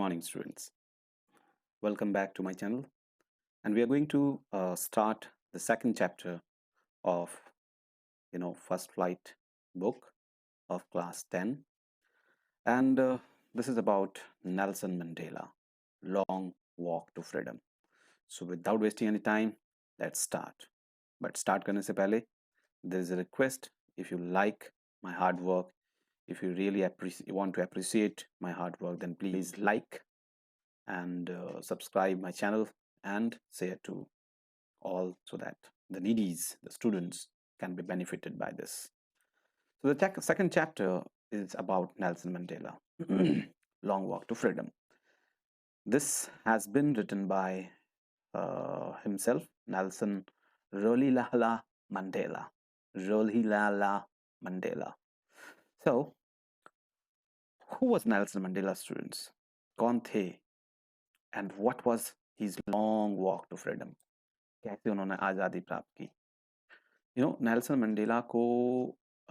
morning, students. Welcome back to my channel. And we are going to start the second chapter of, First Flight book of class 10. And this is about Nelson Mandela, Long Walk to Freedom. So without wasting any time, let's start. But start करने से पहले, there is a request. If you like my hard work, if you really want to appreciate my hard work, then please like and subscribe my channel and share to all so that the needies, the students, can be benefited by this. So the second chapter is about Nelson Mandela, Long Walk to Freedom. This has been written by himself, Nelson Rolihlahla Mandela. Rolihlahla Mandela. So, who was Nelson Mandela, students? कौन थे? And what was his long walk to freedom? कैसे उन्होंने आज़ादी प्राप्त की? Nelson Mandela को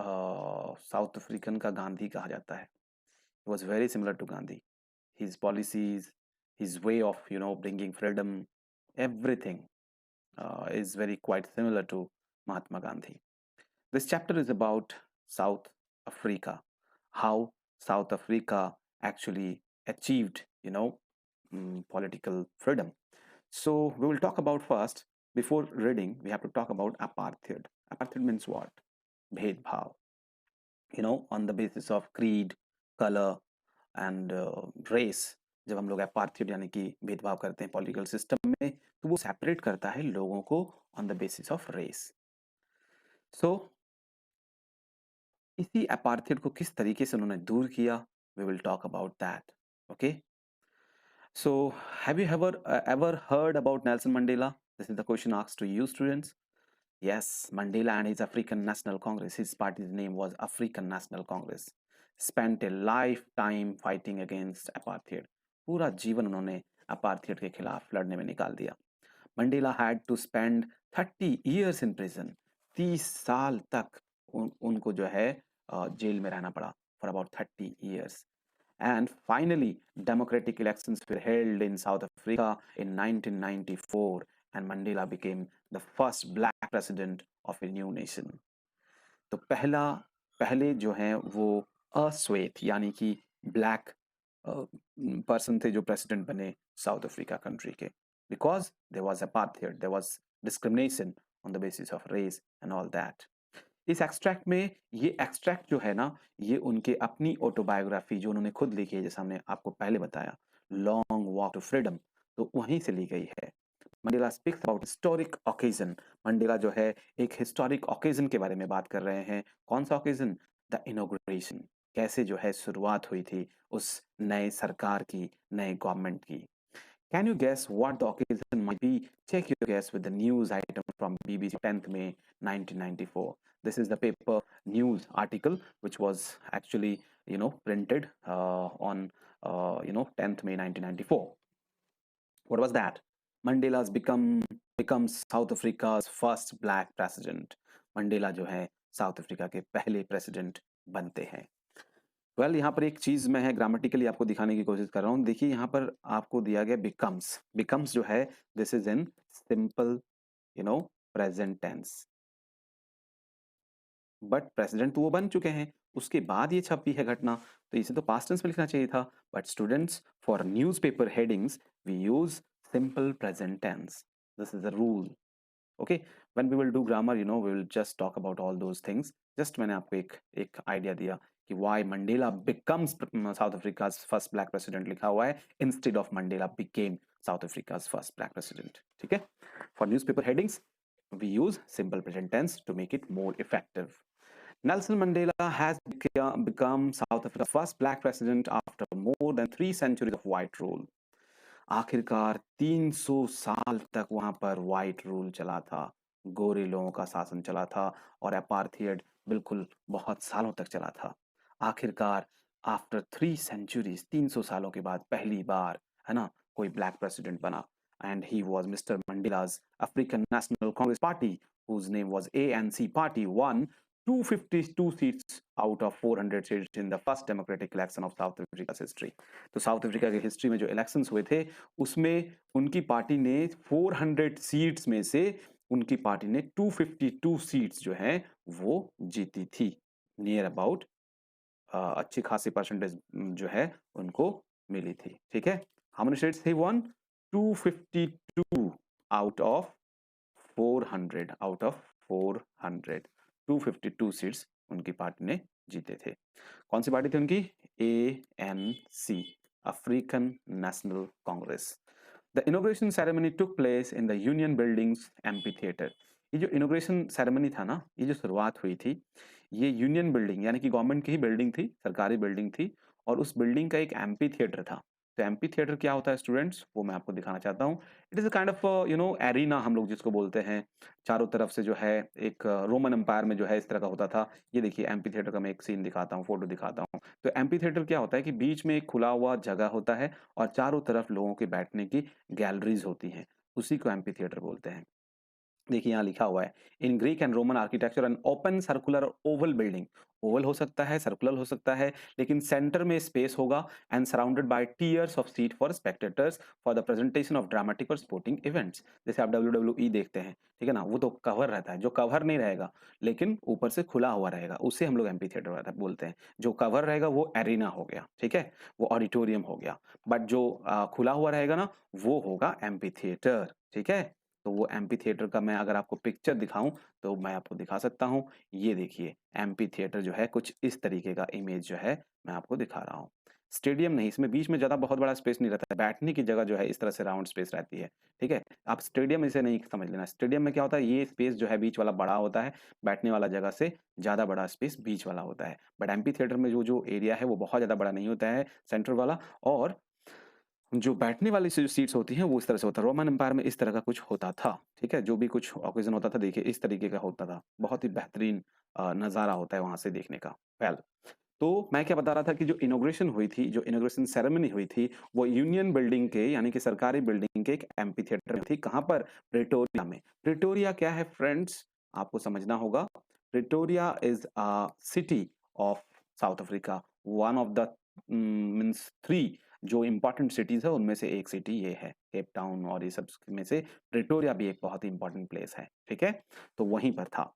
south African का गांधी कहा जाता है. He was very similar to Gandhi. His policies, his way of bringing freedom, everything is very quite similar to Mahatma Gandhi. This chapter is about South Africa, how South Africa actually achieved political freedom. So we will talk about first, before reading, we have to talk about apartheid. Apartheid means what? Bhedbhav. On the basis of creed, color and race. जब हम लोग apartheid यानी कि भेदभाव करते हैं political system में, तो वो सेपरेट करता है लोगों को on the basis of race. So इसी apartheid को किस तरीके से उन्होंने दूर किया, we will talk about that. Okay. So, have you ever heard about Nelson Mandela? This is the question asked to you, students. Yes, Mandela and his African National Congress, his party's name was African National Congress, spent a lifetime fighting against apartheid. पूरा जीवन उन्होंने apartheid के खिलाफ लड़ने में निकाल दिया. Mandela had to spend 30 years in prison. 30 साल तक उनको जो है जेल में रहना पड़ा for about 30 years. And finally, democratic elections were held in South Africa in 1994, and Mandela became the first black president of a new nation. तो पहले जो हैं वो अश्वेत यानी कि ब्लैक पर्सन थे जो प्रेसिडेंट बने साउथ अफ्रीका कंट्री के, because there was apartheid, there was discrimination on the basis of race and all that. इस एक्सट्रैक्ट में, ये एक्सट्रैक्ट जो है ना, ये उनके अपनी ऑटोबायोग्राफी जो उन्होंने खुद लिखी है, जैसे हमने आपको पहले बताया, लॉन्ग वॉक टू फ्रीडम, तो वहीं से ली गई है. Mandela speaks about historic occasion. Mandela जो है एक हिस्टोरिक ओकेजन के बारे में बात कर रहे हैं. कौन सा ओकेजन? The inauguration. कैसे जो है शुरुआत हुई थी उस नए सरकार की, नए गवर्नमेंट की. Can you guess what the occasion might be? Check your guess with the news item from BBC 10th May 1994. This is the paper news article which was actually printed on 10th May 1994. What was that? Mandela's becomes South Africa's first black president. Mandela जो है south Africa के पहले president बनते हैं. Well यहाँ पर एक चीज मैं है ग्रामेटिकली आपको दिखाने की कोशिश कर रहा हूँ. देखिए यहाँ पर आपको दिया गया बिकम्स जो है, this is in simple present tense, but president तो वो बन चुके हैं, उसके बाद ये छपी है घटना, तो इसे तो पास्ट टेंस में लिखना चाहिए था. But students, for newspaper headings we use simple present tense. This is the rule. Okay, when we will do grammar, we will just talk about all those things. Just मैंने आपको एक idea दिया कि why Mandela becomes South Africa's first black president लिखा हुआ है instead of Mandela became South Africa's first black president. ठीक है? For newspaper headings, we use simple present tense to make it more effective. Nelson Mandela has become South Africa's first black president after more than 3 centuries of white rule. आखिरकार 300 साल तक वहां पर white rule चला था, गोरे लोगों का शासन चला था, और अपार्थाइड बिल्कुल बहुत सालों तक चला था. आखिरकार आफ्टर 3 centuries, 300 सालों के बाद पहली बार है ना कोई ब्लैक प्रेसिडेंट बना. And he was mister Mandela's African National Congress Party, whose name was ANC Party, won 252 seats out of 400 seats in the first democratic election of South Africa's history. तो south Africa की history में जो elections हुए थे उसमें उनकी party ने 400 seats में से उनकी पार्टी ने 252 सीट्स जो हैं वो जीती थी। नियर अबाउट अच्छी खासी परसेंटेज जो है उनको मिली थी। ठीक है, how many seats he one? 252 out of 400 out of 400 252 seats उनकी पार्टी ने जीते थे। कौन सी पार्टी थी उनकी? ANC, African national Congress. The inauguration ceremony took place in the union buildings amphi theatre. ये जो इनॉग्रेशन सेरेमनी था ना, ये जो शुरुआत हुई थी, ये यूनियन बिल्डिंग यानी कि गवर्नमेंट की ही बिल्डिंग थी, सरकारी बिल्डिंग थी, और उस बिल्डिंग का एक एम्पी थिएटर था। तो एम्पी थिएटर क्या होता है स्टूडेंट्स, वो मैं आपको दिखाना चाहता हूँ। It is a kind of arena हम लोग जिसको बोलते हैं। चारों तरफ से जो है एक रोमन एम्पायर में जो है इस तरह का होता था। ये देखिए एम्पी थिएटर का मैं एक सीन दिखाता हूँ, फोटो दिखाता हूँ। तो एम्पी थिएटर क्या होता है कि बीच में एक खुला हुआ जगह होता है और चारों तरफ लोगों के बैठने की गैलरीज होती हैं, उसी को एम्पी थिएटर बोलते हैं। देखिए यहाँ लिखा हुआ है, in Greek and Roman architecture an open circular Oval building. Oval हो सकता है, सर्कुलर हो सकता है, लेकिन सेंटर में स्पेस होगा and surrounded by tiers of seat for spectators for the presentation of dramatic और स्पोर्टिंग इवेंट्स। जैसे आप WWE देखते हैं, ठीक है ना, वो तो कवर रहता है, जो कवर नहीं रहेगा लेकिन ऊपर से खुला हुआ रहेगा उसे हम लोग एम्पी थिएटर बोलते हैं। जो कवर रहेगा वो एरिना हो गया, ठीक है, वो ऑडिटोरियम हो गया, बट जो खुला हुआ रहेगा ना वो होगा एम्पी थिएटर। ठीक है, तो वो एम्पी थिएटर का मैं अगर आपको पिक्चर दिखाऊं तो मैं आपको दिखा सकता हूं। ये देखिए एम्पी थिएटर जो है कुछ इस तरीके का इमेज जो है मैं आपको दिखा रहा हूं। स्टेडियम नहीं, इसमें बीच में ज़्यादा बहुत बड़ा स्पेस नहीं रहता है, बैठने की जगह जो है इस तरह से राउंड स्पेस रहती है। ठीक है, आप स्टेडियम इसे नहीं समझ लेना। स्टेडियम में क्या होता है, ये स्पेस जो है बीच वाला बड़ा होता है, बैठने वाला जगह से ज़्यादा बड़ा स्पेस बीच वाला होता है। बट एम्पी थिएटर में जो जो एरिया है वो बहुत ज़्यादा बड़ा नहीं होता है, सेंटर वाला, और जो बैठने वाली सीट्स होती हैं वो इस तरह से होता है। रोमन एम्पायर में इस तरह का कुछ होता था। ठीक है, जो भी कुछ ऑकेजन होता था देखिए इस तरीके का होता था। बहुत ही बेहतरीन नज़ारा होता है वहाँ से देखने का। वेल, तो मैं क्या बता रहा था कि जो इनॉग्रेशन हुई थी, जो इनॉग्रेशन सेरेमनी हुई थी, वो यूनियन बिल्डिंग के यानी कि सरकारी बिल्डिंग के एक एम्पी थिएटर में थी। कहाँ पर? प्रिटोरिया में। प्रिटोरिया क्या है फ्रेंड्स? आपको समझना होगा। Pretoria is a city of south Africa, one of the means 3 जो इम्पोर्टेंट सिटीज़ है उनमें से एक सिटी ये है। केप टाउन और ये सब में से प्रिटोरिया भी एक बहुत ही इम्पोर्टेंट प्लेस है। ठीक है? तो वहीं पर था।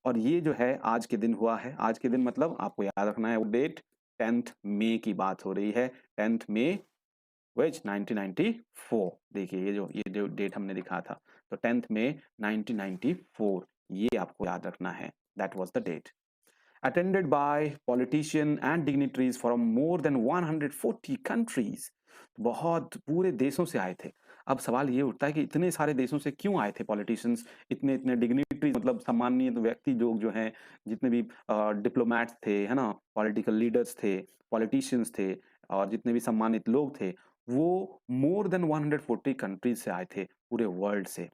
और ये जो है आज के दिन हुआ है। आज के दिन मतलब आपको याद रखना है वो डेट, 10th मई की बात हो रही है। 10th May which 1994। देखिए ये जो डेट हमने लिखा था, तो 10th मई 1994 ये आपको याद रखना है। That was the date. Attended by politicians and dignitaries from more than 140 countries। बहुत पूरे देशों से आए थे। अब सवाल ये उठता है कि इतने सारे देशों से क्यों आए थे पॉलिटिशियंस, इतने इतने डिग्निटरीज, मतलब सम्मानीय व्यक्ति लोग जो हैं, जितने भी डिप्लोमैट्स थे, है ना, पॉलिटिकल लीडर्स थे, पॉलिटिशियंस थे, और जितने भी सम्मानित लोग थे, वो मोर देन 140 कंट्रीज से आए थे, पूरे वर्ल्ड से।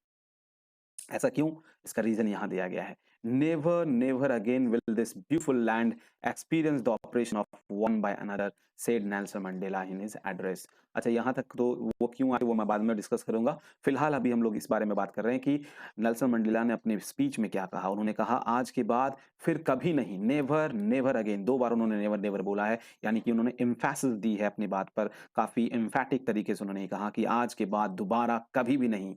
ऐसा क्यों? इसका रीजन यहाँ दिया गया है। Never never again will this beautiful land experience the operation of one by another, said Nelson Mandela in his address. अच्छा, यहाँ तक तो वो क्यों आए वो मैं बाद में डिस्कस करूंगा। फिलहाल अभी हम लोग इस बारे में बात कर रहे हैं कि नेल्सन मंडेला ने अपने स्पीच में क्या कहा। उन्होंने कहा आज के बाद फिर कभी नहीं, नेवर नेवर अगेन, 2 बार उन्होंने नेवर नेवर बोला है, यानी कि उन्होंने एम्फेसिस दी है अपनी बात पर। काफी एम्फेटिक तरीके से उन्होंने कहा कि आज के बाद दोबारा कभी भी नहीं,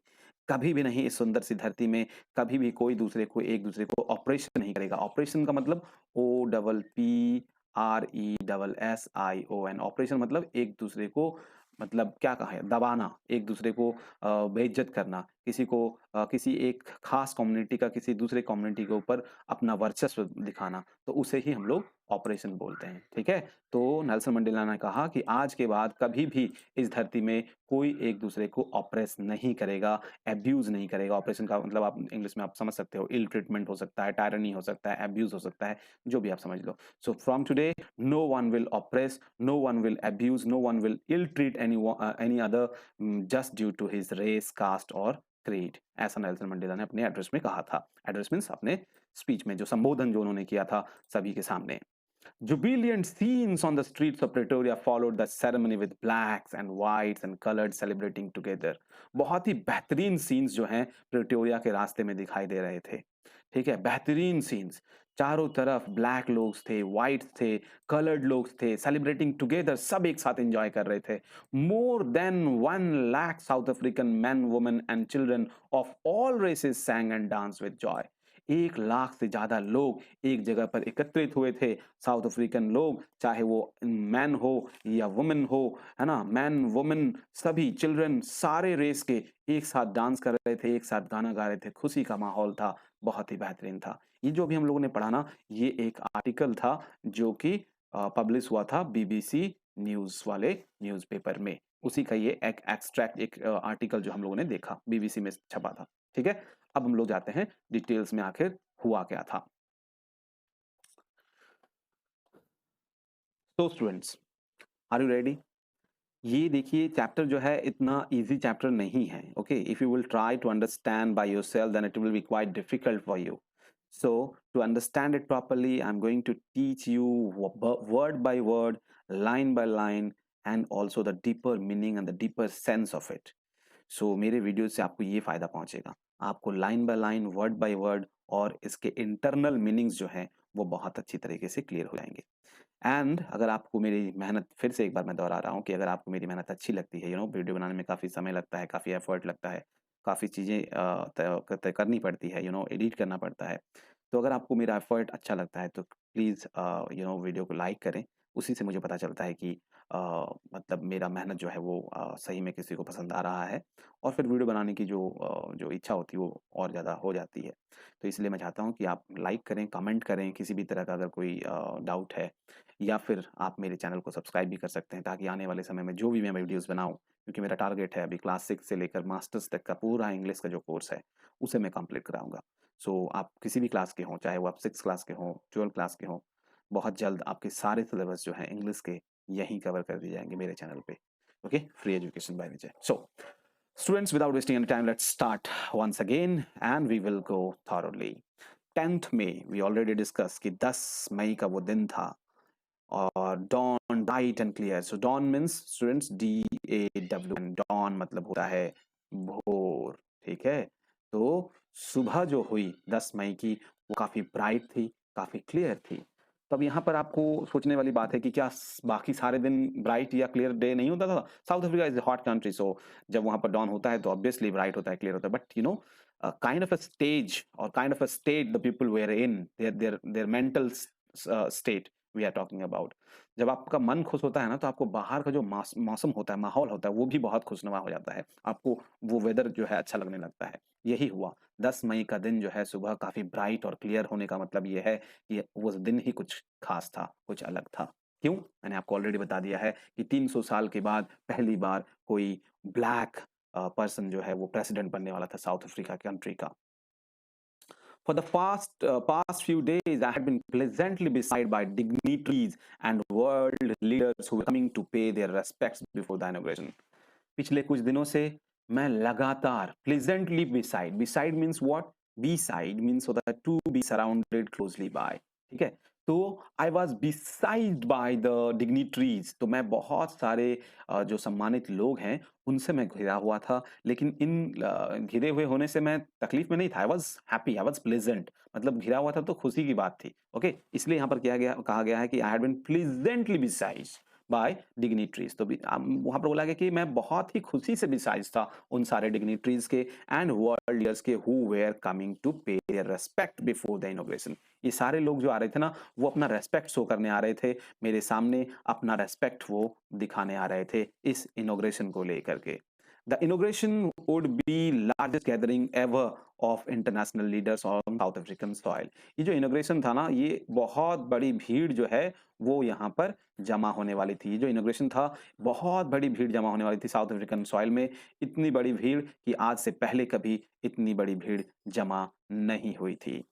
कभी भी नहीं, इस सुंदर सी धरती में कभी भी कोई दूसरे को, एक दूसरे को ऑपरेशन नहीं करेगा। ऑपरेशन का मतलब OPPRESSION। ऑपरेशन मतलब एक दूसरे को, मतलब क्या कहा है, दबाना, एक दूसरे को बेइज्जत करना, किसी को किसी एक खास कम्युनिटी का किसी दूसरे कम्युनिटी के ऊपर अपना वर्चस्व दिखाना, तो उसे ही हम लोग ऑपरेशन बोलते हैं। ठीक है, तो नेल्सन मंडेला ने कहा कि आज के बाद कभी भी इस धरती में कोई एक दूसरे को ऑपरेस नहीं करेगा, एब्यूज नहीं करेगा। ऑपरेशन का मतलब आप इंग्लिश में आप समझ सकते हो, इल ट्रीटमेंट हो सकता है, टायरनी हो सकता है, एब्यूज हो सकता है, जो भी आप समझ लो। So from today no one will oppress, no one will abuse, no one will ill treat any other just due to his race, caste और क्रीड। ऐसा नेल्सन मंडेला ने अपने एड्रेस में कहा था। एड्रेस मीन्स अपने स्पीच में, जो संबोधन जो उन्होंने किया था सभी के सामने। Jubilant scenes on the streets of Pretoria followed the ceremony with blacks and whites and colored celebrating together। बहुत ही बेहतरीन सीन्स जो हैं प्रिटोरिया के रास्ते में दिखाई दे रहे थे। ठीक है, बेहतरीन सीन्स। चारों तरफ ब्लैक लोग थे, व्हाइट थे, कलर्ड लोग थे, सेलिब्रेटिंग टुगेदर, सब एक साथ एंजॉय कर रहे थे। More than 1 lakh South African man, women and children of all races sang and dance with joy. 1 lakh से ज्यादा लोग एक जगह पर एकत्रित हुए थे। साउथ अफ्रीकन लोग, चाहे वो मैन हो या वुमेन हो, है ना, मैन वुमेन सभी चिल्ड्रन सारे रेस के एक साथ डांस कर रहे थे, एक साथ गाना गा रहे थे। खुशी का माहौल था, बहुत ही बेहतरीन था। ये जो अभी हम लोगों ने पढ़ा ना, ये एक आर्टिकल था जो कि पब्लिश हुआ था बीबीसी न्यूज़ वाले न्यूज़पेपर में। उसी का ये एक एक्सट्रैक्ट, एक आर्टिकल जो हम लोगों ने देखा, बीबीसी में छपा था। ठीक है? अब हम लोग जाते हैं डिटेल्स में, आखिर हुआ क्या था। तो स्टूडेंट्स, आर यू रेडी? ये देखिए, चैप्टर जो है इतना इजी चैप्टर नहीं है। Okay, if you will try to understand by yourself then it will be quite difficult for you. So, to understand it properly, I'm going to teach you word by word, line by line, and also the deeper meaning and the deeper sense of it. So, मेरे video से आपको ये फायदा पहुंचेगा, आपको line by line, word by word और इसके internal meanings जो हैं वो बहुत अच्छी तरीके से क्लियर हो जाएंगे। एंड अगर आपको मेरी मेहनत, फिर से एक बार मैं दोहरा रहा हूँ कि अगर आपको मेरी मेहनत अच्छी लगती है, वीडियो बनाने में काफ़ी समय लगता है, काफ़ी एफर्ट लगता है, काफ़ी चीज़ें तय करनी पड़ती है, एडिट करना पड़ता है। तो अगर आपको मेरा एफर्ट अच्छा लगता है तो प्लीज़ वीडियो को लाइक करें। उसी से मुझे पता चलता है कि मतलब मेरा मेहनत जो है वो सही में किसी को पसंद आ रहा है, और फिर वीडियो बनाने की जो इच्छा होती है वो और ज़्यादा हो जाती है। तो इसलिए मैं चाहता हूँ कि आप लाइक करें, कमेंट करें, किसी भी तरह का अगर कोई डाउट है, या फिर आप मेरे चैनल को सब्सक्राइब भी कर सकते हैं, ताकि आने वाले समय में जो भी मैं वीडियोज़ बनाऊँ, क्योंकि मेरा टारगेट है अभी क्लास 6 से लेकर मास्टर्स तक का पूरा इंग्लिश का जो कोर्स है, उसे मैं कंप्लीट कराऊँगा। सो आप किसी भी क्लास के हों, चाहे वो आप 6 क्लास के हों, 12 क्लास के हों, बहुत जल्द आपके सारे सिलेबस जो हैं इंग्लिश के, यहीं कवर कर दिए जाएँगे मेरे चैनल पे। Okay? Free education by Vijay. So students, without wasting any time, let's start once again and we will go thoroughly. 10th May, we already discussed कि 10 मई का वो दिन था, और dawn, bright and clear. So dawn means students DAWN, and dawn मतलब होता है भोर। ठीक है? तो सुबह जो हुई 10 मई की, वो काफी ब्राइट थी, काफी क्लियर थी। तो अब यहाँ पर आपको सोचने वाली बात है कि क्या बाकी सारे दिन ब्राइट या क्लियर डे नहीं होता था? South Africa is hot country, so जब वहां पर डॉन होता है तो ऑब्वियसली ब्राइट होता है, क्लियर होता है, but kind of a stage or kind of a state the people were in, their mental state we are talking about. जब आपका मन खुश होता है ना, तो आपको बाहर का जो मौसम होता है, माहौल होता है, वो भी बहुत खुशनुमा हो जाता है। आपको वो वेदर जो है अच्छा लगने लगता है। यही हुआ, 10 मई का दिन जो है सुबह काफी ब्राइट और क्लियर होने का मतलब ये है कि उस दिन ही कुछ खास था, कुछ अलग था। क्यों? मैंने आपको ऑलरेडी बता दिया है कि 300 साल के बाद पहली बार कोई ब्लैक पर्सन जो है वो प्रेसिडेंट बनने वाला था साउथ अफ्रीका कंट्री का। For the past few days, I had been pleasantly beside by dignitaries and world leaders who were coming to pay their respects before the inauguration. पिछले कुछ दिनों से मैं लगातार pleasantly beside, beside means what, beside means होता है to be surrounded closely by. ठीक है? तो I was beside by the dignitaries, तो मैं बहुत सारे जो सम्मानित लोग हैं उनसे मैं घिरा हुआ था, लेकिन इन घिरे हुए होने से मैं तकलीफ में नहीं था। I was happy, I was pleasant, मतलब घिरा हुआ था तो खुशी की बात थी। ओके, इसलिए यहाँ पर कहा गया है कि I had been pleasantly beside by dignitaries. तो वहां पर बोला गया कि मैं बहुत ही खुशी से बिसाइज था उन सारे डिग्निटरीज के एंड वर्ल्ड लीडर्स के who were coming to pay their respect before the inauguration. ये सारे लोग जो आ रहे थे ना, वो अपना रेस्पेक्ट शो करने आ रहे थे मेरे सामने, अपना रेस्पेक्ट वो दिखाने आ रहे थे इस इनॉग्रेशन को लेकर के। The inauguration would be largest gathering ever of international leaders on South African soil. ये जो इनॉग्रेशन था ना, ये बहुत बड़ी भीड़ जो है वो यहाँ पर जमा होने वाली थी। ये जो इनॉग्रेशन था, बहुत बड़ी भीड़ जमा होने वाली थी साउथ अफ्रीकन सॉइल में। इतनी बड़ी भीड़ कि आज से पहले कभी इतनी बड़ी भीड़ जमा नहीं हुई थी।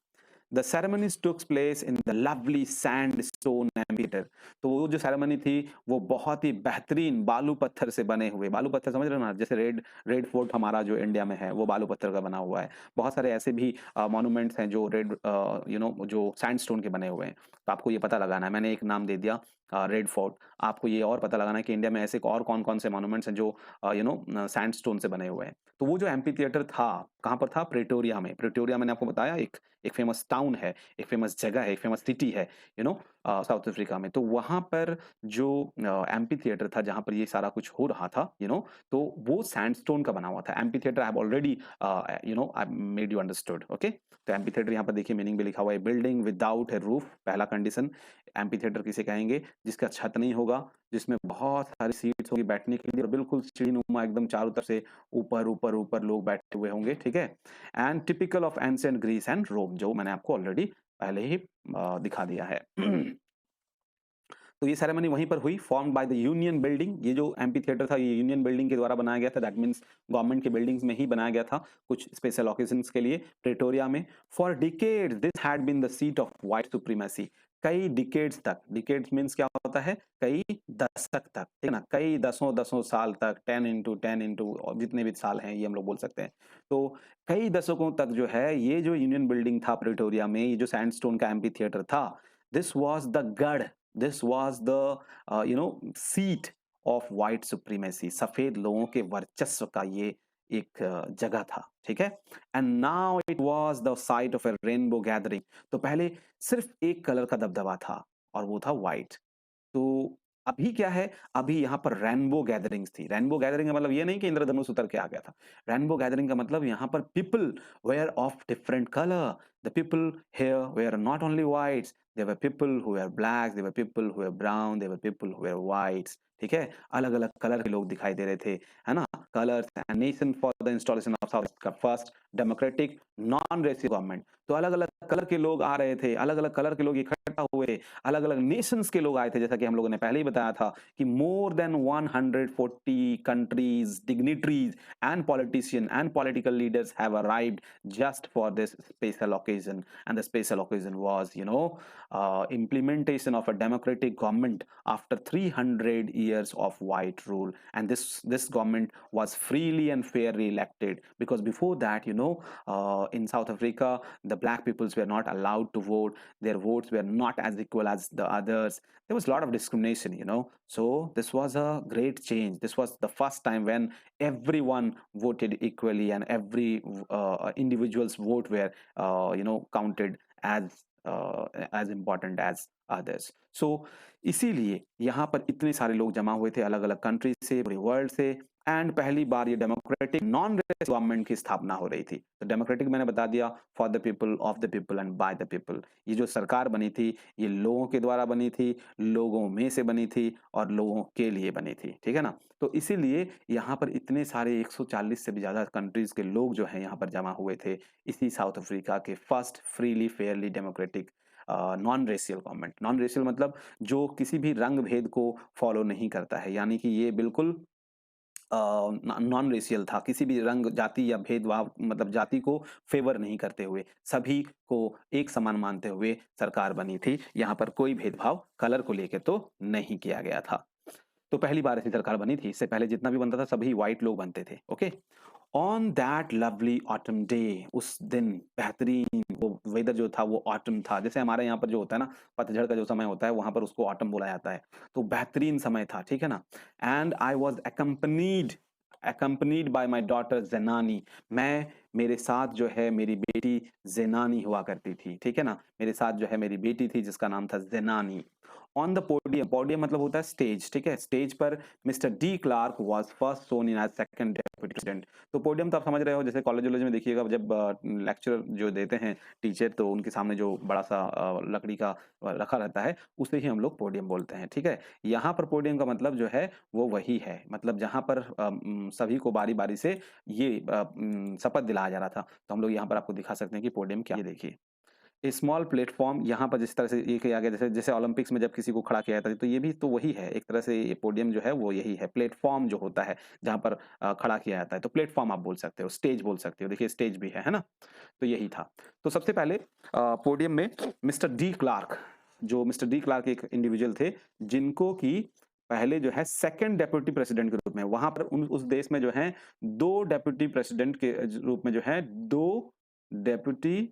The ceremonies took place in the lovely sandstone amphitheater. तो वो जो सेरेमनी थी वो बहुत ही बेहतरीन बालू पत्थर से बने हुए, बालू पत्थर समझ रहे हो ना, जैसे रेड फोर्ट हमारा जो इंडिया में है वो बालू पत्थर का बना हुआ है। बहुत सारे ऐसे भी मॉन्यूमेंट्स हैं जो जो सैंडस्टोन के बने हुए हैं। तो आपको ये पता लगाना है, मैंने एक नाम दे दिया रेड फोर्ट। आपको ये और पता लगाना है कि इंडिया में ऐसे और कौन-कौन से मॉन्यूमेंट्स हैं जो सैंडस्टोन से बने हुए हैं। तो वो जो एम्फी थिएटर था, कहाँ पर था? प्रिटोरिया में। प्रिटोरिया मैंने आपको बताया एक फेमस टाउन है, एक फेमस जगह है, एक फेमस सिटी है, साउथ अफ्रीका में। तो वहाँ पर जो एम्फी थिएटर था जहाँ पर ये सारा कुछ हो रहा था, तो वो सैंडस्टोन का बना हुआ था। Amphi theatre I have already I made you understood, okay? तो एम्फी थिएटर यहाँ पर देखिए मीनिंग भी लिखा हुआ है, बिल्डिंग विदाउट ए रूफ, पहला कंडीशन। एम्फी थिएटर किसे कहेंगे? जिसका छत नहीं होगा, जिसमें बहुत सारी सीट्स होंगी बैठने के लिए और बिल्कुल सीढ़ीनुमा एकदम चारों तरफ से ऊपर लोग बैठे हुए होंगे, ठीक है? And typical of ancient Greece and Rome, जो मैंने आपको ऑलरेडी पहले ही दिखा दिया है। तो ये सेरेमनी वहीं पर हुई, formed by the Union building. ये जो एम्फी थिएटर था ये यूनियन बिल्डिंग के द्वारा बनाया गया था, दैट मीन्स गवर्नमेंट के बिल्डिंग्स में ही बनाया गया था कुछ स्पेशल ओकेजन्स के लिए, प्रिटोरिया में। For decades this had been the seat of white supremacy. कई डिकेड्स तक, डिकेड्स मीन्स क्या होता है? कई दशक तक, ठीक है ना? कई दसों साल तक, 10 इंटू 10 इंटू जितने भी साल हैं ये हम लोग बोल सकते हैं। तो कई दशकों तक जो है ये जो यूनियन बिल्डिंग था प्रिटोरिया में, ये जो सैंडस्टोन का एम्फी थिएटर था, दिस वाज द गढ़, this was the seat of white supremacy. सफेद लोगों के वर्चस्व का ये एक जगह था, ठीक है? And now it was the site of A rainbow gathering. तो पहले सिर्फ एक कलर का दबदबा था और वो था व्हाइट। तो अभी क्या है? अभी यहाँ पर रेनबो गैदरिंग्स थी। रेनबो गैदरिंग का मतलब ये नहीं कि इंद्रधनुष उतर के आ गया था। रेनबो गैदरिंग का मतलब यहाँ पर people were of different colour. The people here were not only whites, there were people who were blacks, there were people who were brown, there were people who were whites, ठीक है? अलग-अलग colour के लोग दिखाई दे रहे थे, है ना? Colours and nation for the installation of south का first democratic non racist government. तो अलग-अलग कलर के लोग आ रहे थे, अलग-अलग कलर के लोग इकट्ठा हुए, अलग-अलग नेशंस के लोग आए थे, जैसा कि हम लोगों ने पहले ही बताया था कि more than 140 countries, dignitaries and politician and political leaders have arrived just for this special occasion. And the special occasion was, implementation of a democratic government after 300 years of white rule. And this government was freely and fairly elected, because before that, in South Africa, the black peoples were not allowed to vote. Their votes were not as equal as the others. There was a lot of discrimination, so this was a great change. This was the first time when everyone voted equally and every individual's vote were counted as important as others. So इसीलिए यहाँ पर इतने सारे लोग जमा हुए थे अलग-अलग कंट्री से, पूरे वर्ल्ड से, एंड पहली बार ये डेमोक्रेटिक नॉन रेसिस्ट गवर्नमेंट की स्थापना हो रही थी। तो डेमोक्रेटिक मैंने बता दिया, for the people, of the people and by the people. ये जो सरकार बनी थी ये लोगों के द्वारा बनी थी, लोगों में से बनी थी और लोगों के लिए बनी थी, ठीक है ना? तो इसीलिए यहाँ पर इतने सारे 140 से भी ज़्यादा कंट्रीज़ के लोग जो हैं यहाँ पर जमा हुए थे, इसी साउथ अफ्रीका के first freely Fairlie democratic non racial government. Non racial मतलब जो किसी भी रंग भेद को फॉलो नहीं करता है, यानी कि ये बिल्कुल नॉन रेशियल था, किसी भी रंग, जाति या भेदभाव मतलब जाति को फेवर नहीं करते हुए, सभी को एक समान मानते हुए सरकार बनी थी। यहाँ पर कोई भेदभाव कलर को लेके तो नहीं किया गया था। तो पहली बार ऐसी सरकार बनी थी, इससे पहले जितना भी बनता था सभी व्हाइट लोग बनते थे, okay? On that lovely autumn day, उस दिन बेहतरीन वो वेदर जो था वो ऑटम था। जैसे हमारे यहाँ पर जो होता है ना, पतझड़ का जो समय होता है, वहाँ पर उसको ऑटम बोला जाता है। तो बेहतरीन समय था, ठीक है ना? And I was accompanied by my daughter ज़ेनानी। मेरे साथ जो है मेरी बेटी ज़ेनानी हुआ करती थी, ठीक है ना? मेरे साथ जो है मेरी बेटी थी जिसका नाम था Zenani. On the podium, podium मतलब होता है स्टेज, ठीक है? स्टेज पर Mr De Klerk was first sworn in as second deputy president. तो पोडियम तो आप समझ रहे हो, जैसे कॉलेज-वॉलेज में देखिएगा जब लेक्चर जो देते हैं टीचर, तो उनके सामने जो बड़ा-सा लकड़ी का रखा रहता है, उसे ही हम लोग पोडियम बोलते हैं, ठीक है? यहाँ पर पोडियम का मतलब जो है वो वही है, मतलब जहाँ पर सभी को बारी-बारी से ये शपथ दिलाया जा रहा था। तो हम लोग यहाँ पर आपको दिखा सकते हैं कि पोडियम क्या है, ये देखिए। ए स्मॉल प्लेटफ़ॉर्म, यहाँ पर जिस तरह से ये किया गया, जैसे जैसे ओलंपिक्स में जब किसी को खड़ा किया जाता है, तो ये भी तो वही है, एक तरह से ये पोडियम जो है वो यही है। प्लेटफ़ॉर्म जो होता है, जहाँ पर खड़ा किया जाता है, तो प्लेटफ़ॉर्म आप बोल सकते हो, स्टेज बोल सकते हो। देखिए स्टेज भी है ना? तो यही था। तो सबसे पहले पोडियम में मिस्टर डी क्लार्क, जो मिस्टर डी क्लार्क एक इंडिविजुअल थे, जिनको कि पहले जो है सेकंड डेप्यूटी प्रेसिडेंट के रूप में, वहाँ पर उस देश में जो है 2 डेप्यूटी प्रेसिडेंट के रूप में जो है 2 डेप्यूटी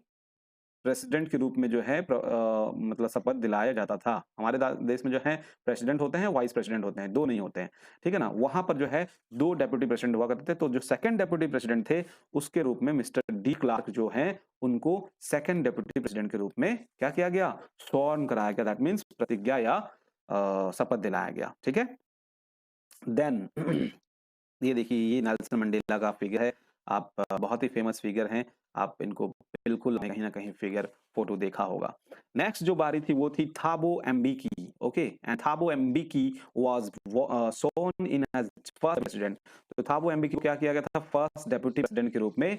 प्रेसिडेंट के रूप में जो है मतलब शपथ दिलाया जाता था। हमारे देश में जो है प्रेसिडेंट होते हैं, वाइस प्रेसिडेंट होते हैं, 2 नहीं होते हैं, ठीक है ना? वहाँ पर जो है 2 डेप्यूटी प्रेसिडेंट हुआ करते थे, तो जो सेकंड डेप्यूटी प्रेसिडेंट थे, उसके रूप में मिस्टर डी क्लार्क जो हैं, उनको सेकंड डेप्यूटी प्रेसिडेंट के रूप में क्या किया गया? स्वॉर्न कराया गया, दैट मीन्स प्रतिज्ञा या शपथ दिलाया गया, ठीक है? देन ये देखिए, ये नेल्सन मंडेला का फिगर है। आप बहुत ही फेमस फिगर हैं। आप इनको बिल्कुल कहीं न कहीं फिगर फ़ोटो देखा होगा। नेक्स्ट जो बारी थी वो थी Thabo Mbeki, okay? And Thabo Mbeki was sworn in as first president. तो थाबो एम्बिकी को क्या किया गया था? फर्स्ट डेप्यूटी प्रेसिडेंट के रूप में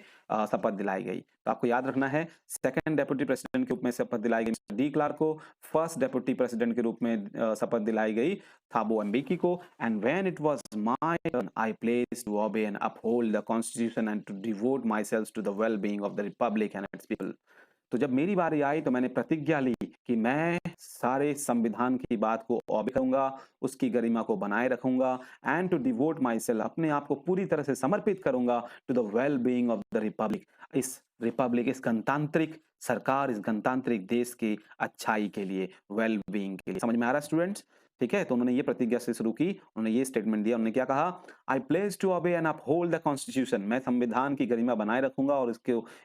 शपथ दिलाई गई। तो आपको याद रखना है, सेकंड डेप्यूटी प्रेसिडेंट के रूप में शपथ दिलाई गई मिस्टर डी क्लार्क को, फर्स्ट डेप्यूटी प्रेसिडेंट के रूप में शपथ दिलाई गई Thabo Mbeki को, and when it was my turn, I pledged to obey and uphold the constitution and to devote myself to the well-being of the republic and its people. तो जब मेरी बारी आई तो मैंने प्रतिज्ञा ली कि मैं सारे संविधान की बात को ओबे करूंगा, उसकी गरिमा को बनाए रखूंगा and to devote myself, अपने आप को पूरी तरह से समर्पित करूंगा to the well being of the republic, इस रिपब्लिक, इस गणतांत्रिक सरकार, इस गणतांत्रिक देश की अच्छाई के लिए, वेल बीइंग के लिए। समझ में आ रहा है स्टूडेंट्स? ठीक है, तो उन्होंने ये प्रतिज्ञा से शुरू की, उन्होंने ये स्टेटमेंट दिया, उन्होंने क्या कहा? I pledge to obey and uphold the constitution, मैं संविधान की गरिमा बनाए रखूंगा और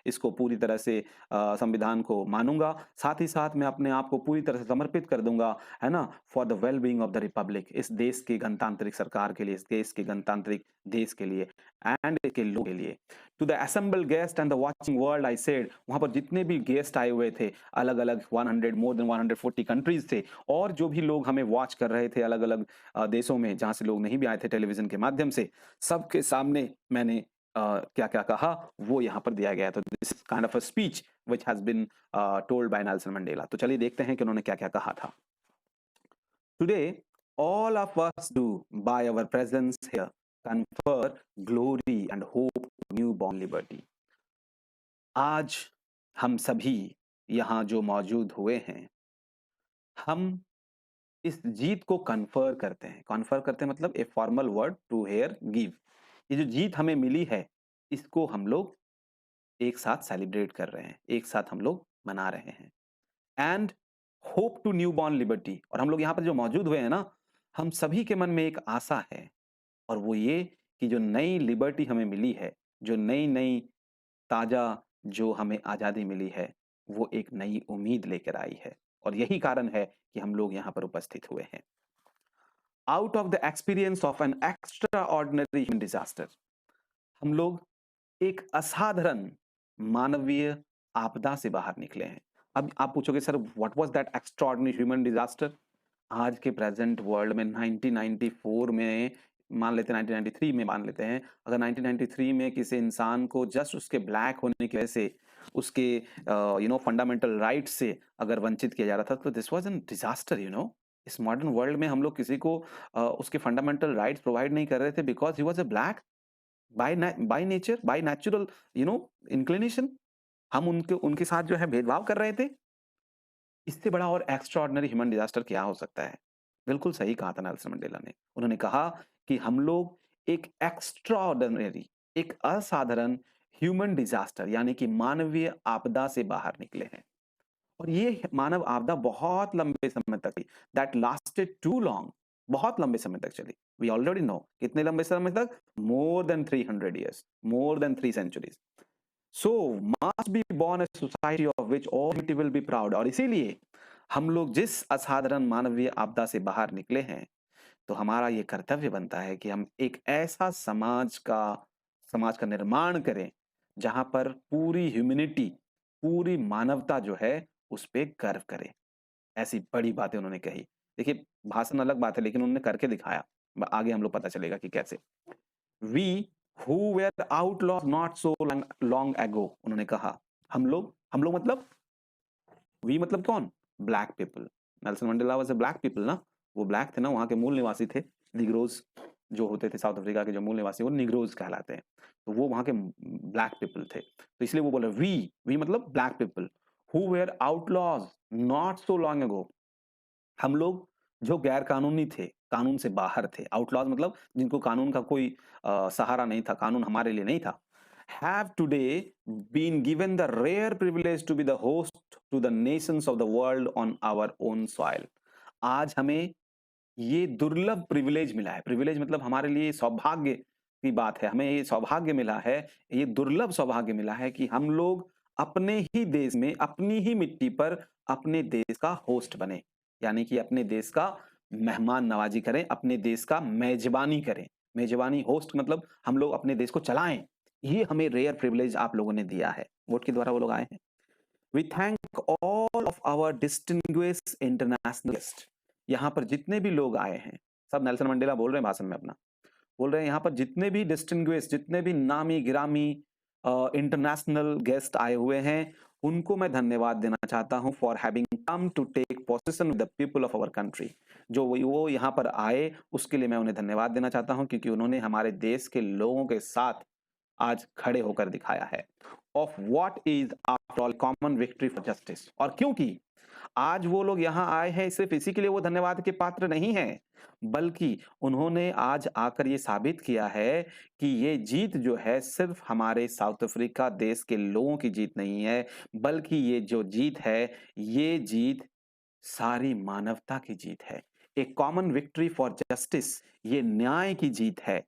इसको पूरी तरह से संविधान को मानूंगा, साथ ही साथ मैं अपने आप को पूरी तरह से समर्पित कर दूंगा, है ना, for the well being of the republic, इस देश की गणतांत्रिक सरकार के लिए, इस देश के गणतांत्रिक देश के लिए एंड के लोगों के लिए। To the assemble guest and the watching world I said, वहां पर जितने भी गेस्ट आए हुए थे, अलग अलग 100 मोर देन 140 कंट्रीज थे, और जो भी लोग हमें वॉच कर रहे थे अलग अलग देशों में, जहां से लोग नहीं भी आए थे टेलीविजन के माध्यम से, सबके सामने मैंने क्या क्या कहा वो यहाँ पर दिया गया। तो this is kind of a speech which has been told by Nelson Mandela. तो चलिए देखते हैं कि उन्होंने क्या क्या कहा था। Today all of us do by our presence here confer glory and hope to newborn liberty. आज हम सभी यहाँ जो मौजूद हुए हैं, हम इस जीत को कन्फर करते हैं। कन्फर करते हैं मतलब a formal word, to hear give. ये जो जीत हमें मिली है, इसको हम लोग एक साथ सेलिब्रेट कर रहे हैं, एक साथ हम लोग मना रहे हैं। And hope to new born liberty, और हम लोग यहाँ पर जो मौजूद हुए हैं ना, हम सभी के मन में एक आशा है, और वो ये कि जो नई लिबर्टी हमें मिली है, जो नई नई ताजा जो हमें आज़ादी मिली है, वो एक नई उम्मीद लेकर आई है, और यही कारण है कि हम लोग यहाँ पर उपस्थित हुए हैं। Out of the experience of an extra ordinary human disaster, हम लोग एक असाधारण मानवीय आपदा से बाहर निकले हैं। अब आप पूछोगे sir what was that extraordinary human disaster? आज के प्रेजेंट वर्ल्ड में 1994 में मान लेते हैं, 1993 में मान लेते हैं, अगर 1993 में किसी इंसान को जस्ट उसके ब्लैक होने की वजह से उसके फंडामेंटल राइट से अगर वंचित किया जा रहा था, तो दिस वाज एन डिजास्टर, इस मॉडर्न वर्ल्ड में हम लोग किसी को उसके फंडामेंटल राइट्स प्रोवाइड नहीं कर रहे थे because he was a black, by nature, by natural inclination, हम उनके उनके साथ जो है भेदभाव कर रहे थे। इससे बड़ा और एक्स्ट्राऑर्डिनरी ह्यूमन डिजास्टर क्या हो सकता है? बिल्कुल सही कहा था नेल्सन मंडेला ने। उन्होंने कहा कि हम लोग एक एक्स्ट्राऑर्डिनरी, एक असाधारण ह्यूमन डिजास्टर यानी कि मानवीय आपदा से बाहर निकले हैं, और ये मानव आपदा बहुत लंबे समय तक थी, दैट लास्टेड टू लॉन्ग, बहुत लंबे समय तक चली। वी ऑलरेडी नो कितने लंबे समय तक, more than 300 years, more than 3 centuries. So must be born a society of which all humanity will be proud, और इसीलिए हम लोग जिस असाधारण मानवीय आपदा से बाहर निकले हैं, तो हमारा ये कर्तव्य बनता है कि हम एक ऐसा समाज का निर्माण करें जहां पर पूरी ह्यूमैनिटी, पूरी मानवता जो है उस पे गर्व करे। ऐसी बड़ी बातें उन्होंने कही। देखिए, भाषण अलग बात है लेकिन उन्होंने करके दिखाया। आगे हम लोग पता चलेगा कि कैसे। We who were outlaws not so long ago, उन्होंने कहा हम लोग मतलब वी मतलब कौन? Black people. Nelson Mandela was a black people ना, वो ब्लैक थे ना, वहाँ के मूल निवासी थे। निग्रोज जो होते थे साउथ अफ्रीका के, जो मूल निवासी, वो निग्रोज कहलाते हैं। तो वो वहाँ के ब्लैक पीपल थे, तो इसलिए वो बोले वी मतलब black people who were outlaws not so long एगो, हम लोग जो गैर कानूनी थे, कानून से बाहर थे। आउटलॉज मतलब जिनको कानून का कोई सहारा नहीं था, कानून हमारे लिए नहीं था। have today been given the rare privilege to be the host to the nations of the world on our own soil. आज हमें ये दुर्लभ प्रिविलेज मिला है। प्रिविलेज मतलब हमारे लिए सौभाग्य की बात है। हमें ये सौभाग्य मिला है, ये दुर्लभ सौभाग्य मिला है कि हम लोग अपने ही देश में, अपनी ही मिट्टी पर अपने देश का होस्ट बने। यानी कि अपने देश का मेहमान नवाज़ी करें, अपने देश का मेज़बानी करें। मेज़बानी होस्ट मतलब हम लोग अपने देश को चलाएँ। ये हमें रेयर प्रिविलेज आप लोगों ने दिया है। वोट के द्वारा वो लोग आए हैं। We thank all of our distinguished international guest. यहाँ पर जितने भी लोग आए हैं, सब नेल्सन मंडेला बोल रहे हैं भाषण में अपना। बोल रहे हैं यहाँ पर जितने भी डिस्टिंग्विश्ड, जितने भी नामी-गिरामी इंटरनेशनल गेस्ट आए हुए हैं, उनको मैं धन्यवाद देना चाहता हूँ for having come to take possession with the people of our country. जो वो यहाँ पर आए, उसके लिए मैं उन्हें धन्यवाद देना चाहता हूँ क्योंकि उन्होंने हमारे देश के लोगों के साथ आज खड़े होकर दिखाया है। Of what is after all common victory for justice. और क्योंकि आज वो लोग यहाँ आए हैं सिर्फ इसी के लिए वो धन्यवाद के पात्र नहीं हैं, बल्कि उन्होंने आज आकर ये साबित किया है कि ये जीत जो है सिर्फ हमारे साउथ अफ्रीका देश के लोगों की जीत नहीं है, बल्कि ये जो जीत है, ये जीत सारी मानवता की जीत है। एक कॉमन विक्ट्री फॉर जस्टिस, ये न्याय की जीत है।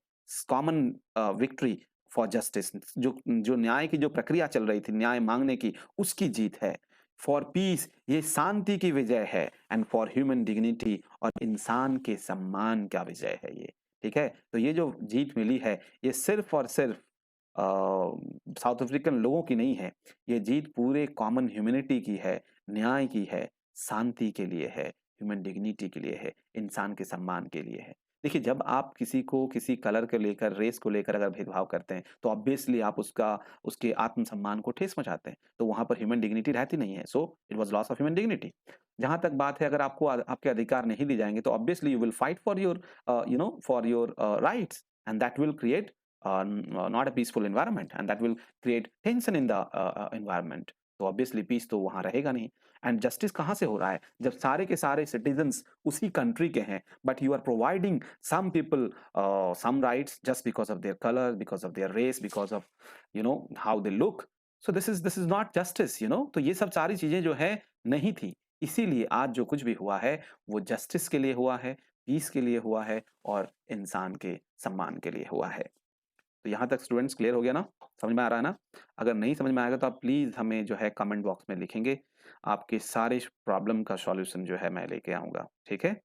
कॉमन विक्ट्री फॉर जस्टिस, जो जो न्याय की जो प्रक्रिया चल रही थी, न्याय मांगने की, उसकी जीत है। फॉर पीस, ये शांति की विजय है। एंड फॉर ह्यूमन डिग्निटी, और इंसान के सम्मान का विजय है ये। ठीक है, तो ये जो जीत मिली है, ये सिर्फ और सिर्फ साउथ अफ्रीकन लोगों की नहीं है, ये जीत पूरे कॉमन ह्यूमैनिटी की है, न्याय की है, शांति के लिए है, ह्यूमन डिग्निटी के लिए है, इंसान के सम्मान के लिए है। देखिए, जब आप किसी को किसी कलर को लेकर, रेस को लेकर अगर भेदभाव करते हैं, तो ऑब्वियसली आप उसके आत्मसम्मान को ठेस पहुँचाते हैं, तो वहाँ पर ह्यूमन डिग्निटी रहती नहीं है। So it was loss of human dignity. जहाँ तक बात है, अगर आपको आपके अधिकार नहीं दिए जाएँगे, तो obviously you will fight for your for your rights, and that will create not a peaceful environment, and that will create tension in the environment. तो ऑब्वियसली पीस तो वहाँ रहेगा नहीं। एंड जस्टिस कहाँ से हो रहा है? जब सारे के सारे सिटीजन्स उसी कंट्री के हैं, but you are providing some people some rights just because of their colour, because of their race, because of how they look. So this is not justice. तो ये सब सारी चीजें जो है नहीं थी। इसीलिए आज जो कुछ भी हुआ है, वो जस्टिस के लिए हुआ है, पीस के लिए हुआ है, और इंसान के सम्मान के लिए हुआ है। तो यहाँ तक स्टूडेंट्स क्लियर हो गया ना? समझ में आ रहा है ना? अगर नहीं समझ में आएगा तो आप प्लीज़ हमें जो है कमेंट बॉक्स में लिखेंगे। आपके सारे प्रॉब्लम का सॉल्यूशन जो है मैं लेके आऊँगा, ठीक है?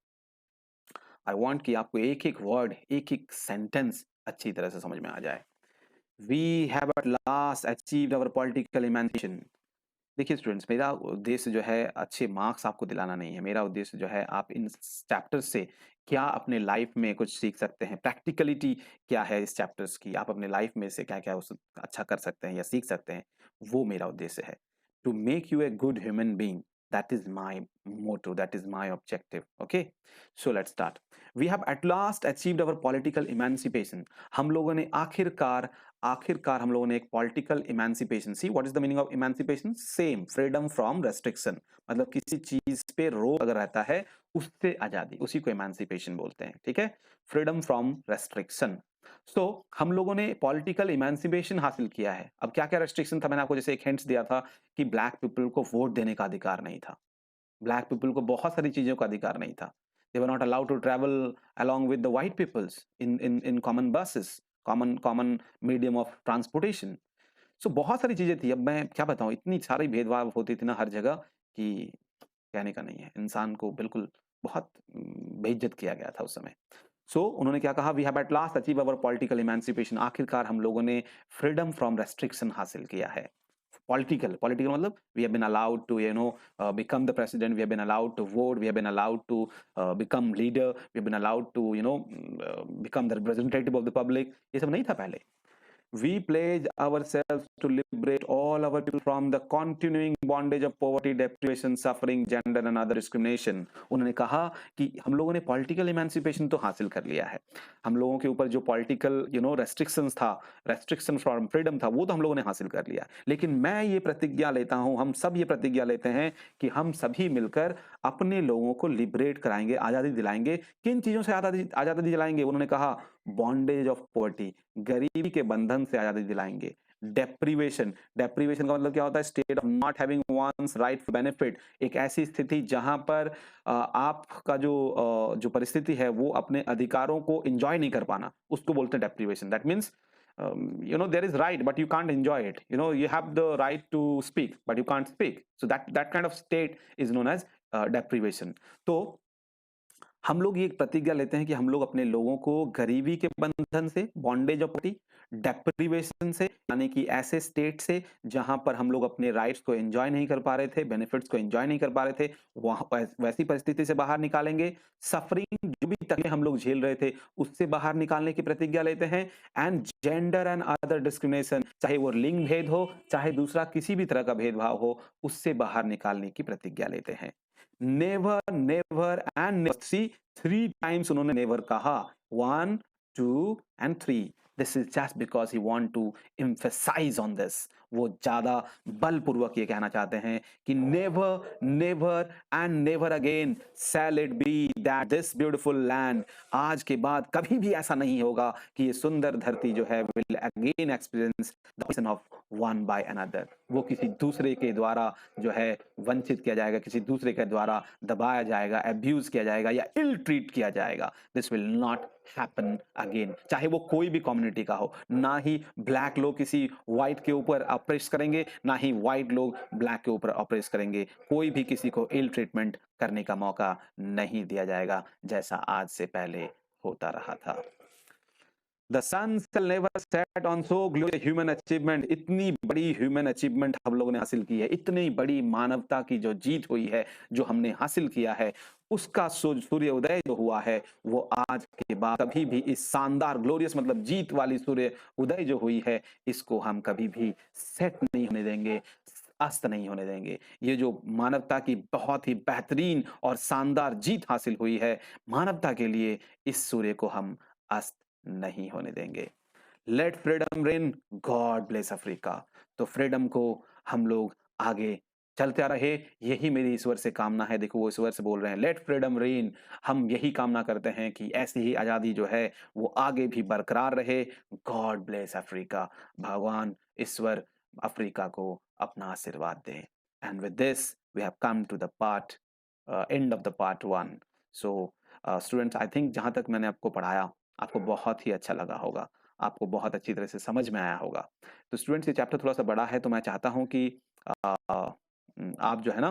आई वांट कि आपको एक-एक वर्ड, एक-एक सेंटेंस अच्छी तरह से समझ में आ जाए। We have at last achieved our political emancipation. देखिए स्टूडेंट्स, मेरा उद्देश्य जो है अच्छे मार्क्स आपको दिलाना नहीं है। मेरा उद्देश्य जो है, आप इन चैप्टर्स से क्या अपने लाइफ में कुछ सीख सकते हैं, प्रैक्टिकलिटी क्या है इस चैप्टर्स की, आप अपने लाइफ में से क्या-क्या उस अच्छा कर सकते हैं या सीख सकते हैं, वो मेरा उद्देश्य है। To make you a good human being, that is my motto, that is my objective, okay? So let's start. We have at last achieved our political emancipation. हम लोगों ने आखिरकार हम लोगों ने एक political emancipation. See what is the meaning of emancipation? Same, freedom from restriction. मतलब किसी चीज पे रोक अगर रहता है, उससे आजादी, उसी को इमांसिपेशन बोलते हैं। ठीक है, फ्रीडम फ्रॉम रेस्ट्रिक्शन। सो हम लोगों ने पॉलिटिकल इमांसिपेशन हासिल किया है। अब क्या क्या रेस्ट्रिक्शन था? मैंने आपको जैसे एक हिंट्स दिया था कि ब्लैक पीपल को वोट देने का अधिकार नहीं था। ब्लैक पीपल को बहुत सारी चीजों का अधिकार नहीं था। They were not allowed to travel along with the white peoples in common buses, common medium of transportation. सो बहुत सारी चीजें थी। अब मैं क्या बताऊं, इतनी सारी भेदभाव होती थी ना हर जगह कि कहने का नहीं है। इंसान को बिल्कुल बहुत बेइज्जत किया गया था उस समय। उन्होंने क्या कहा? We have at last achieve our political emancipation. आखिरकार हम लोगों ने फ्रीडम फ्रॉम रेस्ट्रिक्शन हासिल किया है। पॉलिटिकल मतलब we have been allowed to become the president, we have been allowed to vote, we have been allowed to become leader, we have been allowed to become the representative of the public। ये सब नहीं था पहले। We pledge ourselves to liberate all our people from the continuing bondage of poverty, deprivation, suffering, gender and other discrimination। उन्होंने कहा कि हम लोगों ने पॉलिटिकल इमेंसिपेशन तो हासिल कर लिया है। हम लोगों के ऊपर जो पॉलिटिकल रेस्ट्रिक्शंस था, रेस्ट्रिक्शन फ्रॉम फ्रीडम था, वो तो हम लोगों ने हासिल कर लिया। लेकिन मैं ये प्रतिज्ञा लेता हूँ, हम सब ये प्रतिज्ञा लेते हैं कि हम सभी मिलकर अपने लोगों को लिबरेट कराएंगे, आज़ादी दिलाएंगे। किन चीज़ों से आज़ादी दिलाएंगे? उन्होंने कहा बॉन्डेज ऑफ पॉवर्टी, गरीबी के बंधन से आज़ादी दिलाएंगे। डेप्रीवेशन, डेप्रीवेशन का मतलब क्या होता है? State of not having one's right benefit, एक ऐसी स्थिति जहां पर आपका जो परिस्थिति है वो अपने अधिकारों को एंजॉय नहीं कर पाना, उसको बोलते हैं deprivation. That means there is right but you can't enjoy it. You have the right to speak but you can't speak, so that kind of state is known as deprivation. तो हम लोग ये एक प्रतिज्ञा लेते हैं कि हम लोग अपने लोगों को गरीबी के बंधन से, बॉन्डेज ऑफ पॉवर्टी, डेप्रिवेशन से, यानी कि ऐसे स्टेट से जहां पर हम लोग अपने राइट्स को एंजॉय नहीं कर पा रहे थे, बेनिफिट्स को एंजॉय नहीं कर पा रहे थे, वहां वैसी परिस्थिति से बाहर निकालेंगे। सफरिंग, जो भी तकलीफ हम लोग झेल रहे थे उससे बाहर निकालने की प्रतिज्ञा लेते हैं। And gender and other discrimination, चाहे वो लिंग भेद हो, चाहे दूसरा किसी भी तरह का भेदभाव हो, उससे बाहर निकालने की प्रतिज्ञा लेते हैं। Never, never and never, see 3 times उन्होंने नेवर कहा, 1 2 and 3। This is just because he want to emphasise on this. वो ज्यादा बलपूर्वक ये कहना चाहते हैं कि never, never and never again shall it be that this beautiful land, आज के बाद कभी भी ऐसा नहीं होगा कि ये सुंदर धरती जो है will again experience the option of one by another. वो किसी दूसरे के द्वारा जो है वंचित किया जाएगा, किसी दूसरे के द्वारा दबाया जाएगा, अब्यूज किया जाएगा या इल ट्रीट किया जाएगा। This will not happen again, चाहे वो कोई भी कम्युनिटी का हो। ना ही ब्लैक लोग किसी व्हाइट के ऊपर ऑपरेस करेंगे, ना ही व्हाइट लोग ब्लैक के ऊपर ऑपरेस करेंगे। कोई भी किसी को इल ट्रीटमेंट करने का मौका नहीं दिया जाएगा, जैसा आज से पहले होता रहा था। The sun shall never set on so glorious human achievement। इतनी बड़ी ह्यूमन अचीवमेंट हम लोगों ने हासिल की है, इतनी बड़ी मानवता की जो जीत हुई है, जो हमने हासिल किया है, उसका सूर्य उदय जो हुआ है वो आज के बाद कभी भी इस शानदार ग्लोरियस मतलब जीत वाली सूर्य उदय जो हुई है, इसको हम कभी भी सेट नहीं होने देंगे, अस्त नहीं होने देंगे। ये जो मानवता की बहुत ही बेहतरीन और शानदार जीत हासिल हुई है मानवता के लिए, इस सूर्य को हम अस्त नहीं होने देंगे। Let freedom reign, God bless Africa. तो फ्रीडम को हम लोग आगे चलते रहे, यही मेरी ईश्वर से कामना है। देखो वो ईश्वर से बोल रहे हैं लेट फ्रीडम रेन, हम यही कामना करते हैं कि ऐसी ही आजादी जो है वो आगे भी बरकरार रहे। गॉड ब्लेस अफ्रीका, भगवान ईश्वर अफ्रीका को अपना आशीर्वाद दें। And with this we have come to the part end of the part 1। So students, I think जहां तक मैंने आपको पढ़ाया आपको बहुत ही अच्छा लगा होगा, आपको बहुत अच्छी तरह से समझ में आया होगा। तो स्टूडेंट्स, ये चैप्टर थोड़ा सा बड़ा है, तो मैं चाहता हूं कि आप जो है ना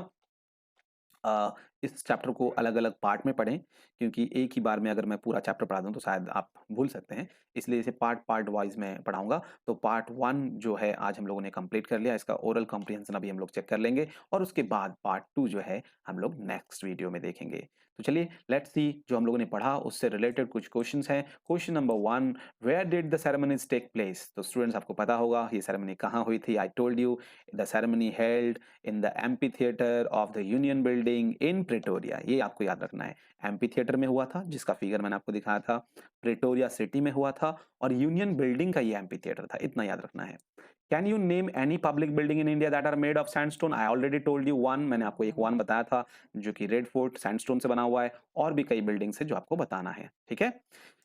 इस चैप्टर को अलग-अलग पार्ट में पढ़ें, क्योंकि एक ही बार में अगर मैं पूरा चैप्टर पढ़ा दूं तो शायद आप भूल सकते हैं, इसलिए इसे पार्ट वाइज मैं पढ़ाऊंगा। तो पार्ट 1 जो है आज हम लोगों ने कंप्लीट कर लिया, इसका ओरल कॉम्प्रिहेंशन अभी हम लोग चेक कर लेंगे और उसके बाद पार्ट 2 जो है हम लोग नेक्स्ट वीडियो में देखेंगे। तो चलिए लेट्स सी, जो हम लोगों ने पढ़ा उससे रिलेटेड कुछ क्वेश्चंस हैं। Question number 1, where did the ceremonies take place? तो स्टूडेंट्स आपको पता होगा ये सेरेमनी कहाँ हुई थी। I told you the ceremony held in the amphitheatre of the Union Building in Pretoria. ये आपको याद रखना है, एम्पी थिएटर में हुआ था जिसका फिगर मैंने आपको दिखाया था, प्रेटोरिया सिटी में हुआ था और यूनियन बिल्डिंग का ये एम्पी थिएटर था, इतना याद रखना है। Can you name any public building in India that are made of sandstone? I already told you one, मैंने आपको एक वन बताया था जो कि रेड फोर्ट सैंडस्टोन से बना हुआ है, और भी कई बिल्डिंग्स है जो आपको बताना है, ठीक है।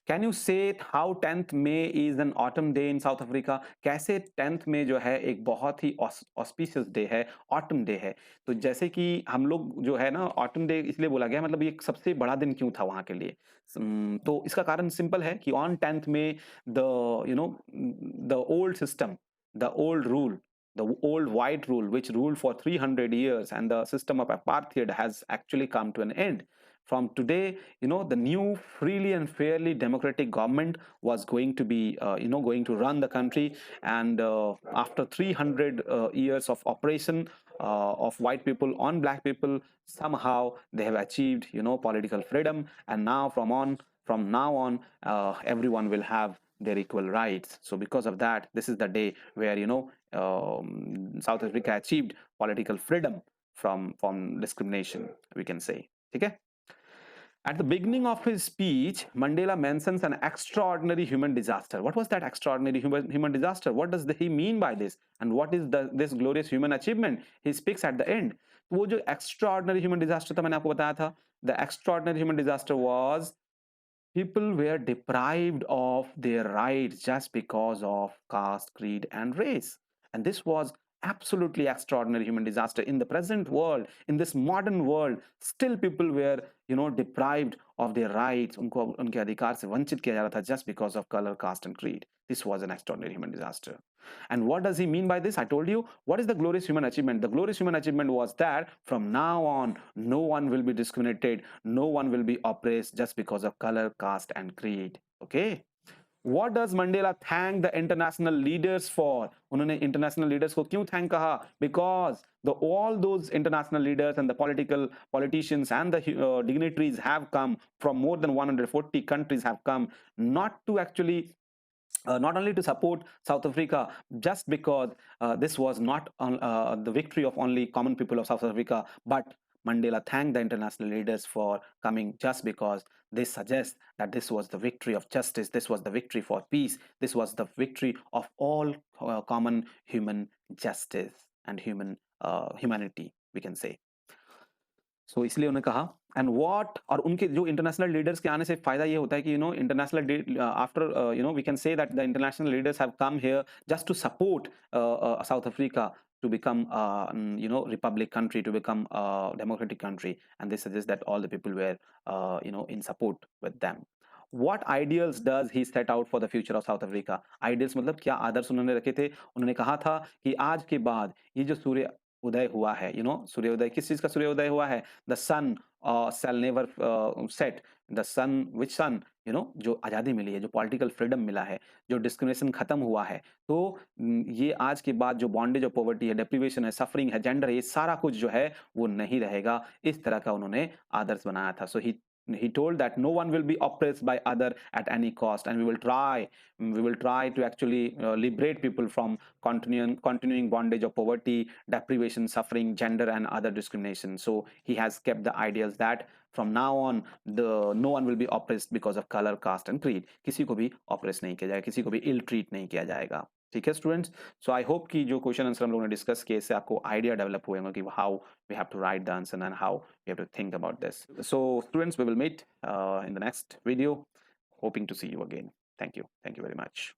Can you say how 10th May is an autumn day in South Africa? कैसे 10th मई जो है एक बहुत ही ऑस्पिशियस डे है, ऑटम डे है। तो जैसे कि हम लोग जो है ना ऑटम डे इसलिए बोला गया, मतलब ये सबसे बड़ा दिन क्यों था वहां के लिए? तो इसका कारण सिंपल है कि on 10th May the you know the old system, the old rule, the old white rule which ruled for 300 years and the system of apartheid has actually come to an end. From today, the new freely and fairly democratic government was going to be, going to run the country. And after 300 years of oppression of white people on black people, somehow they have achieved, political freedom. And now from now on, everyone will have their equal rights. So because of that, this is the day where South Africa achieved political freedom from discrimination, we can say. Okay. At the beginning of his speech, Mandela mentions an extraordinary human disaster. What was that extraordinary human disaster? What does he mean by this? And what is this glorious human achievement he speaks at the end? वो जो extraordinary human disaster था मैंने आपको बताया था, the extraordinary human disaster was people were deprived of their rights just because of caste, creed, and race. And this was absolutely extraordinary human disaster in the present world. In this modern world, still people were, deprived of their rights. उनको उनके अधिकार से वंचित किया जा रहा था just because of color, caste, and creed. This was an extraordinary human disaster. And what does he mean by this? I told you, what is the glorious human achievement? The glorious human achievement was that from now on, no one will be discriminated, no one will be oppressed just because of color, caste, and creed. Okay? What does Mandela thank the international leaders for? उन्होंने international leaders को क्यों thank कहा? Because all those international leaders and the politicians and the dignitaries have come from more than 140 countries, have come not to actually not only to support South Africa, just because this was not the victory of only common people of South Africa, but Mandela thanked the international leaders for coming just because they suggest that this was the victory of justice, this was the victory for peace, this was the victory of all common human justice and humanity, we can say. सो इसलिए उन्होंने कहा and what और उनके जो international leaders के आने से फायदा ये होता है कि international after we can say that the international leaders have come here just to support South Africa to become republic country, to become a democratic country, and they suggest that all the people were in support with them. What ideals does he set out for the future of South Africa? Ideals मतलब क्या आदर्श उन्होंने रखे थे? उन्होंने कहा था कि आज के बाद ये जो सूर्य उदय हुआ है, सूर्योदय किस चीज का सूर्योदय हुआ है? The sun shall never set, the sun which sun, जो आज़ादी मिली है, जो पॉलिटिकल फ्रीडम मिला है, जो डिस्क्रिमिनेशन खत्म हुआ है, तो ये आज के बाद जो बॉन्डेज ऑफ पॉवर्टी है, डेप्रिवेशन है, सफरिंग है, जेंडर है, ये सारा कुछ जो है वो नहीं रहेगा। इस तरह का उन्होंने आदर्श बनाया था। सो he told that no one will be oppressed by other at any cost, and we will try to actually liberate people from continuing bondage of poverty, deprivation, suffering, gender, and other discrimination. So he has kept the ideals that from now on no one will be oppressed because of color, caste, and creed. किसी को भी oppress नहीं किया जाएगा, किसी को भी ill treat नहीं किया जाएगा। ठीक है स्टूडेंट्स? सो आई होप कि जो क्वेश्चन आंसर हम लोगों ने डिस्कस किए, इससे आपको आइडिया डेवलप हुए होंगे कि how we have to write the answer and how we have to think about this. So students, we will meet in the next video. Hoping to see you again. Thank you very much.